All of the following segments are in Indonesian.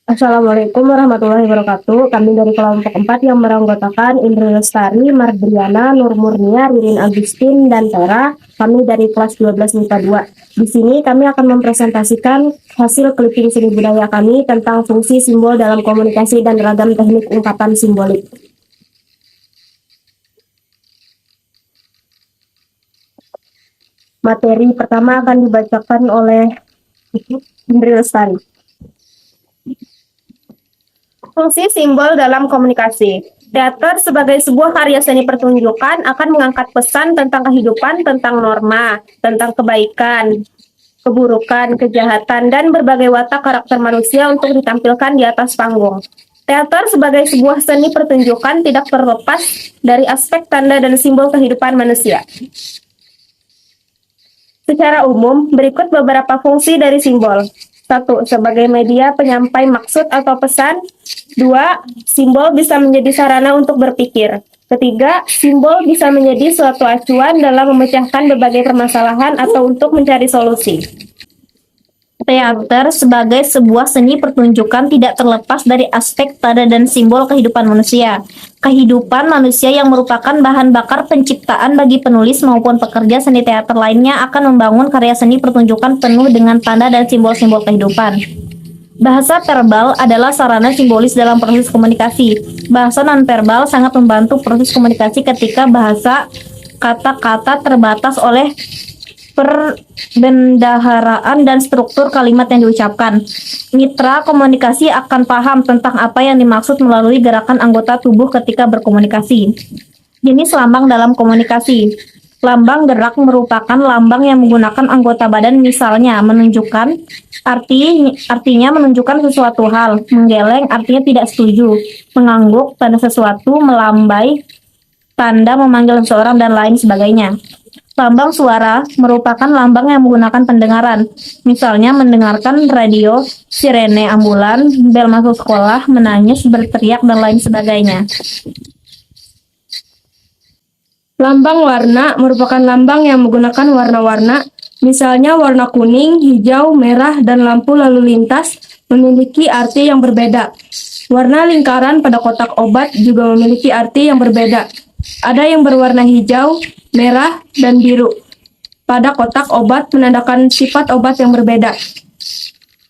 Assalamualaikum warahmatullahi wabarakatuh. Kami dari kelompok 4 yang beranggotakan Indri Lestari, Mardriana, Nur Murnia, Ririn Agustin, dan Tera. Kami dari kelas 12 MIPA 2. Di sini kami akan mempresentasikan hasil clipping seni budaya kami tentang fungsi simbol dalam komunikasi dan ragam teknik ungkapan simbolik. Materi pertama akan dibacakan oleh Indri Lestari. Fungsi simbol dalam komunikasi. Teater sebagai sebuah karya seni pertunjukan akan mengangkat pesan tentang kehidupan, tentang norma, tentang kebaikan, keburukan, kejahatan, dan berbagai watak karakter manusia untuk ditampilkan di atas panggung. Teater sebagai sebuah seni pertunjukan tidak terlepas dari aspek tanda dan simbol kehidupan manusia. Secara umum, berikut beberapa fungsi dari simbol. 1. Sebagai media penyampai maksud atau pesan. 2. Simbol bisa menjadi sarana untuk berpikir. Ketiga, simbol bisa menjadi suatu acuan dalam memecahkan berbagai permasalahan atau untuk mencari solusi. Teater sebagai sebuah seni pertunjukan tidak terlepas dari aspek tanda dan simbol kehidupan manusia. Kehidupan manusia yang merupakan bahan bakar penciptaan bagi penulis maupun pekerja seni teater lainnya akan membangun karya seni pertunjukan penuh dengan tanda dan simbol-simbol kehidupan. Bahasa verbal adalah sarana simbolis dalam proses komunikasi. Bahasa nonverbal sangat membantu proses komunikasi ketika bahasa kata-kata terbatas oleh perbendaharaan dan struktur kalimat yang diucapkan. Mitra komunikasi akan paham tentang apa yang dimaksud melalui gerakan anggota tubuh ketika berkomunikasi. Jenis lambang dalam komunikasi. Lambang gerak merupakan lambang yang menggunakan anggota badan, misalnya menunjukkan artinya menunjukkan sesuatu hal, menggeleng artinya tidak setuju, mengangguk tanda sesuatu, melambai tanda memanggil seseorang, dan lain sebagainya. Lambang suara merupakan lambang yang menggunakan pendengaran, misalnya mendengarkan radio, sirene ambulan, bel masuk sekolah, menangis, berteriak, dan lain sebagainya. Lambang warna merupakan lambang yang menggunakan warna-warna, misalnya warna kuning, hijau, merah, dan lampu lalu lintas memiliki arti yang berbeda. Warna lingkaran pada kotak obat juga memiliki arti yang berbeda. Ada yang berwarna hijau, merah, dan biru. Pada kotak obat menandakan sifat obat yang berbeda.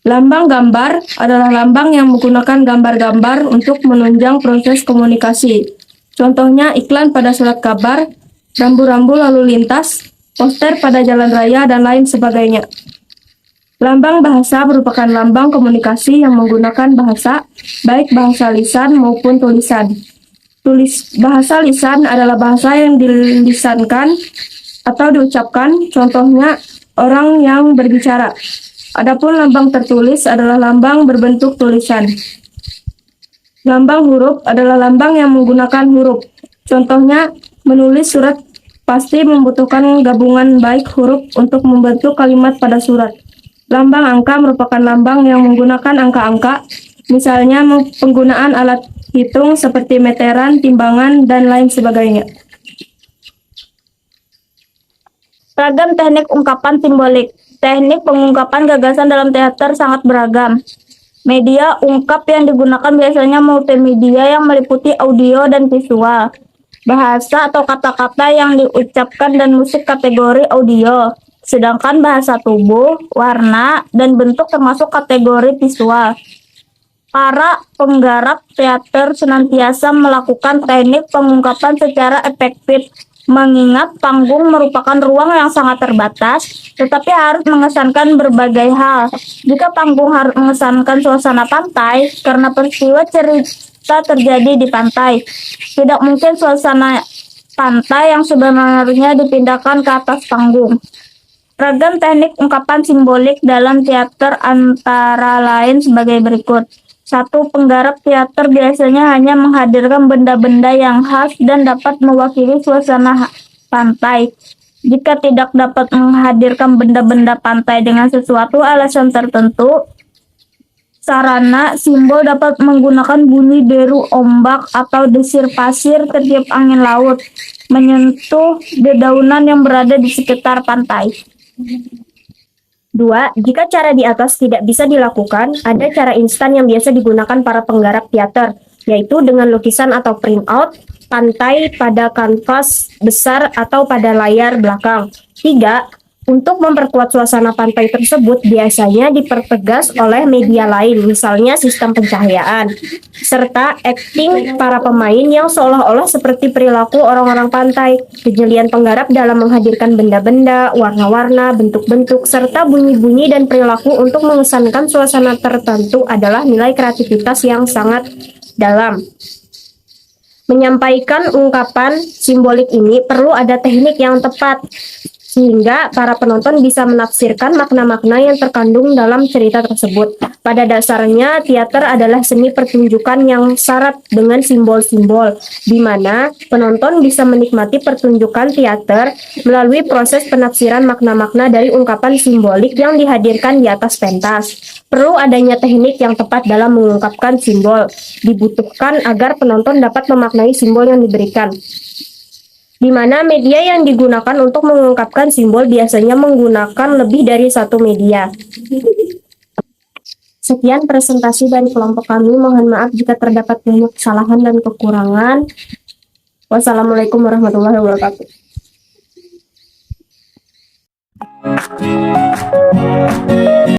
Lambang gambar adalah lambang yang menggunakan gambar-gambar untuk menunjang proses komunikasi. Contohnya iklan pada surat kabar, rambu-rambu lalu lintas, poster pada jalan raya, dan lain sebagainya. Lambang bahasa merupakan lambang komunikasi yang menggunakan bahasa, baik bahasa lisan maupun tulisan. Bahasa lisan adalah bahasa yang dilisankan atau diucapkan, contohnya orang yang berbicara. Adapun lambang tertulis adalah lambang berbentuk tulisan. Lambang huruf adalah lambang yang menggunakan huruf. Contohnya, menulis surat pasti membutuhkan gabungan baik huruf untuk membentuk kalimat pada surat. Lambang angka merupakan lambang yang menggunakan angka-angka, misalnya penggunaan alat hitung seperti meteran, timbangan, dan lain sebagainya. Ragam teknik ungkapan simbolik. Teknik pengungkapan gagasan dalam teater sangat beragam. Media ungkap yang digunakan biasanya multimedia yang meliputi audio dan visual. Bahasa atau kata-kata yang diucapkan dan musik kategori audio. Sedangkan bahasa tubuh, warna, dan bentuk termasuk kategori visual. Para penggarap teater senantiasa melakukan teknik pengungkapan secara efektif, mengingat panggung merupakan ruang yang sangat terbatas, tetapi harus mengesankan berbagai hal. Jika panggung harus mengesankan suasana pantai, karena peristiwa cerita terjadi di pantai, tidak mungkin suasana pantai yang sebenarnya dipindahkan ke atas panggung. Ragam teknik ungkapan simbolik dalam teater antara lain sebagai berikut. 1. Penggarap teater biasanya hanya menghadirkan benda-benda yang khas dan dapat mewakili suasana pantai. Jika tidak dapat menghadirkan benda-benda pantai dengan sesuatu alasan tertentu, sarana simbol dapat menggunakan bunyi deru ombak atau desir pasir tertiup angin laut, menyentuh dedaunan yang berada di sekitar pantai. 2. Jika cara di atas tidak bisa dilakukan, ada cara instan yang biasa digunakan para penggarap teater, yaitu dengan lukisan atau print out, pantai pada kanvas besar atau pada layar belakang. 3. Untuk memperkuat suasana pantai tersebut biasanya dipertegas oleh media lain, misalnya sistem pencahayaan, serta akting para pemain yang seolah-olah seperti perilaku orang-orang pantai. Kejelian penggarap dalam menghadirkan benda-benda, warna-warna, bentuk-bentuk, serta bunyi-bunyi dan perilaku untuk mengesankan suasana tertentu adalah nilai kreativitas yang sangat dalam. Menyampaikan ungkapan simbolik ini perlu ada teknik yang tepat, sehingga para penonton bisa menafsirkan makna-makna yang terkandung dalam cerita tersebut. Pada dasarnya, teater adalah seni pertunjukan yang syarat dengan simbol-simbol, di mana penonton bisa menikmati pertunjukan teater melalui proses penafsiran makna-makna dari ungkapan simbolik yang dihadirkan di atas pentas. Perlu adanya teknik yang tepat dalam mengungkapkan simbol, dibutuhkan agar penonton dapat memaknai simbol yang diberikan, di mana media yang digunakan untuk mengungkapkan simbol biasanya menggunakan lebih dari satu media. Sekian presentasi dari kelompok kami. Mohon maaf jika terdapat banyak kesalahan dan kekurangan. Wassalamualaikum warahmatullahi wabarakatuh.